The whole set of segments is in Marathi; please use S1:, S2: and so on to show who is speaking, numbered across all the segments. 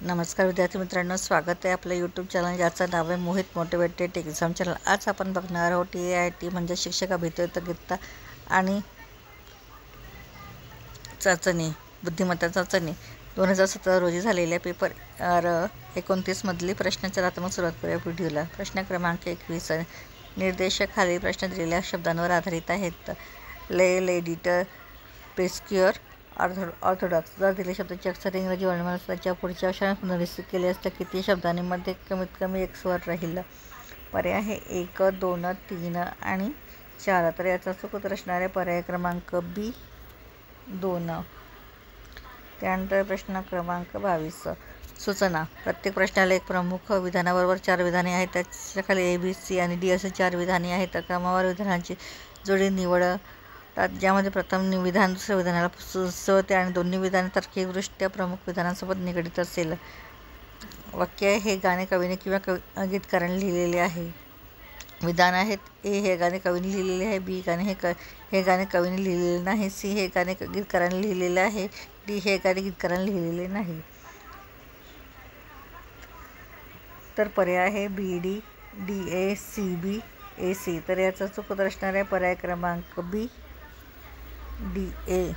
S1: नमस्कार विद्यार्थी मित्रांनो, स्वागत आहे आपलं यूट्यूब चॅनल ज्याचं नाव आहे मोहित मोटिवेटेड एक्झाम चॅनल। आज आपण बघणार आहोत TAIT म्हणजे शिक्षक अभियांत्रिकी आणि चाचणी बुद्धिमत्ता चाचणी 2017 रोजी झालेल्या पेपर 29 मधली प्रश्नांच्या सुरुवात करूया व्हिडिओला। प्रश्न क्रमांक 21 निर्देशक खालील प्रश्न दिलेल्या शब्दांवर आधारित आहेत। लेडिटर, प्रेस्क्युअर, ऑर्थोडॉक्स। जर दिलेल्या शब्दाची अक्षर इंग्रजी वर्णमाला त्याच्या पुढच्या अक्षरात पुनर्स्थित केले असता किती शब्दांमध्ये कमीत कमी एक स्वर राहील? पर्याय आहे 1, 2, 3 आणि 4। तर याचा चूक उत्तर असणारे पर्याय क्रमांक बी 2। त्यानंतर प्रश्न क्रमांक 22 सूचना। प्रत्येक प्रश्नाला एक प्रमुख विधानाबरोबर 4 विधाने आहेत। त्याच्या खाली A, B, C आणि D असे 4 विधाने आहेत। क्रमावर विधानांची जोडी निवडतात, ज्यामध्ये प्रथम विधान दुसऱ्या विधानाला सुचवते आणि दोन्ही विधाने तार्किकदृष्ट्या प्रमुख विधानांसोबत निगडीत असेल। वाक्य हे गाणे कवीने किंवा गीतकाराने लिहिलेले आहे। विधान आहेत A हे गाणे कवीने लिहिलेले आहे, B हे गाणे कवीने लिहिलेले नाही, C हे गाणे गीतकाराने लिहिलेले आहे, D हे गाणे गीतकाराने लिहिलेले नाही। तर पर्याय आहे BD, DA, CB, AC। तर याचा चूक उत्तर असणार आहे पर्याय क्रमांक B, DA।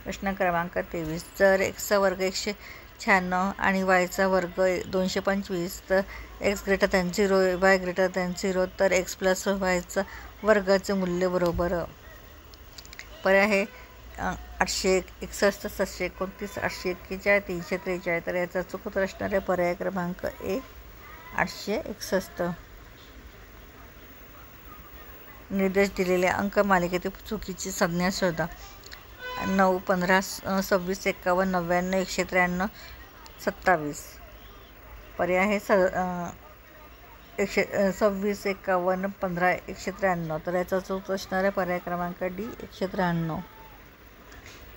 S1: प्रश्न क्रमांक 23 जर x चा वर्ग 196 आणि y चा वर्ग 225 तर x > 0 y > 0 तर x + y चा वर्गाचे मूल्य बरोबर। पर्याय आहे 861, 729, 841, 343। तर याचा चूक उत्तर असणार आहे पर्याय क्रमांक A, 861। निर्देश दिलेल्या अंक मालिकेतील चुकीची संज्ञा शोधा। 9, 15, 26, 51, 99, 193, 27। पर्याय आहे 26, 51, 15, 193। तर याचा चूक असणार आहे पर्याय क्रमांक D, 193।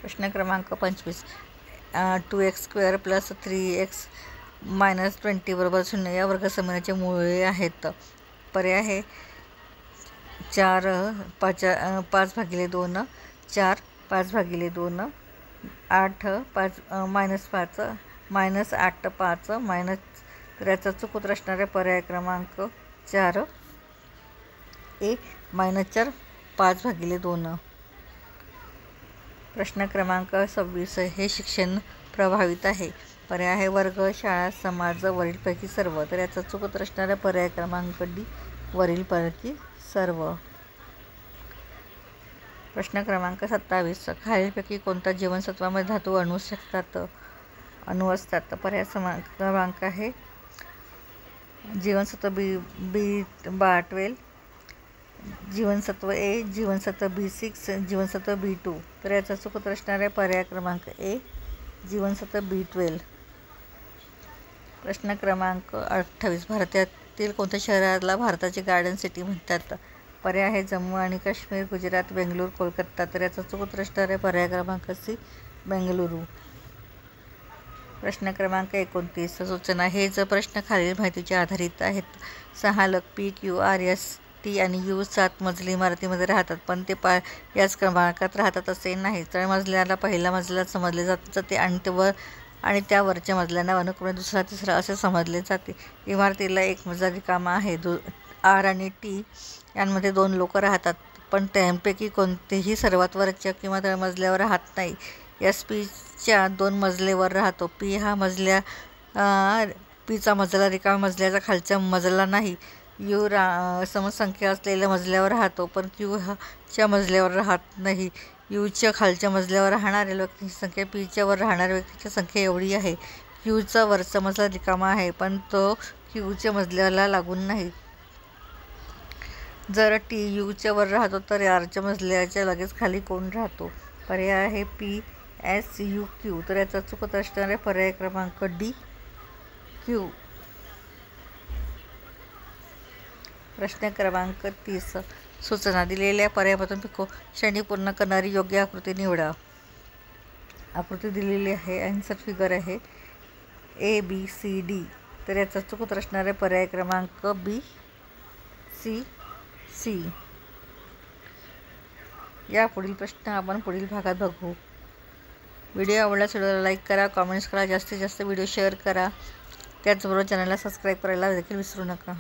S1: प्रश्न क्रमांक 25 2x² + 3x - 20 = 0 या वर्गसमीकरणाचे मूळे आहेत। पर्याय आहे 4, 5/2, 4, 5/2, 8, -5, -8, 5 तर याचा चूक उत्तर असणारे पर्याय क्रमांक 4 A, -4, 5/2। प्रश्न क्रमांक 26 हे शिक्षण प्रभावित आहे। पर्याय आहे वर्ग, शाळा, समाज, वरीलपैकी सर्व। तर याचा चूक उत्तर असणारे पर्याय क्रमांक D, वरीलपैकी सर्व। प्रश्न क्रमांक 27 खालीलपैकी कोणत्या जीवनसत्वामध्ये धातू अणू असतात? पर्याय क्रमांक आहे जीवनसत्व B12, जीवनसत्व A, जीवनसत्व B6, जीवनसत्व B2। तर याचा चूक उत्तर असणार आहे पर्याय क्रमांक A, जीवनसत्व B12। प्रश्न क्रमांक 28 भारतातील कोणत्या शहराला भारताची गार्डन सिटी म्हणतात? पर्याय आहे जम्मू आणि काश्मीर, गुजरात, बेंगळूर, कोलकाता। तर याचा चूक उत्तर असणार आहे पर्याय क्रमांक C, बेंगळुरू। प्रश्न क्रमांक 29 सूचना। हे जर प्रश्न खालील माहितीचे आधारित आहेत। 6 लोक P, Q, R, S, T आणि U 7 मजली इमारतीमध्ये राहतात, पण ते याच क्रमांकात राहतात असे नाही। तळमजल्याला पहिला मजला समजले जाते आणि त्या वरच्या मजल्यांना अनुक्रमे दुसरा, तिसरा असे समजले जाते। इमारतीला एक मजला रिकामा आहे। R आणि T यांमध्ये 2 लोक राहतात, पण त्यांपैकी कोणतेही सर्वात वरच्या किंवा तळमजल्यावर राहत नाही। S P च्या 2 मजलेवर राहतो। P चा मजला रिकाम्या मजल्याच्या खालच्या मजला नाही। U समसंख्या असलेल्या मजल्यावर राहतो, पण Q च्या मजल्यावर राहत नाही। U च्या खालच्या मजल्यावर राहणाऱ्या व्यक्तींची संख्या P च्या वर राहणाऱ्या व्यक्तींच्या संख्या एवढी आहे। Q चा वरचा मजला रिकामा आहे, पण तो Q च्या मजल्याला लागून नाही। जर T U च्या वर राहतो तर R च्या मजल्याच्या लगेच खाली कोण राहतो? पर्याय आहे P, S, U, Q। तर याचा चूक उत्तर असणारे पर्याय क्रमांक D, Q। प्रश्न क्रमांक 30 सूचना। दिलेल्या पर्यायामधून पिको श्रेणी पूर्ण करणारी योग्य आकृती निवडा। आकृती दिलेली आहे, आन्सर फिगर आहे A, B, C, D। तर याचा चूक उत्तर असणारे पर्याय क्रमांक B, C, C। या पुढील प्रश्न आपण पुढील भागात बघू। व्हिडिओ आवडल्यास व्हिडिओला लाईक करा, कॉमेंट्स करा, जास्तीत जास्त व्हिडिओ शेअर करा. त्याचबरोबर चॅनलला सबस्क्राईब करायला देखील विसरू नका.